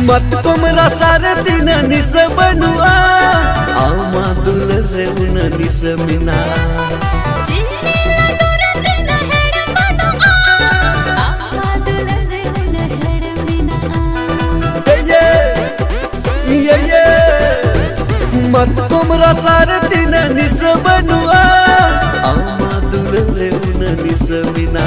मत तुमरा सारे दिन निस बनुआ आमा दुलरे उन निस मिना मत तुमरा सारे दिन निस बनुआ आमा दुलरे उन निस मिना।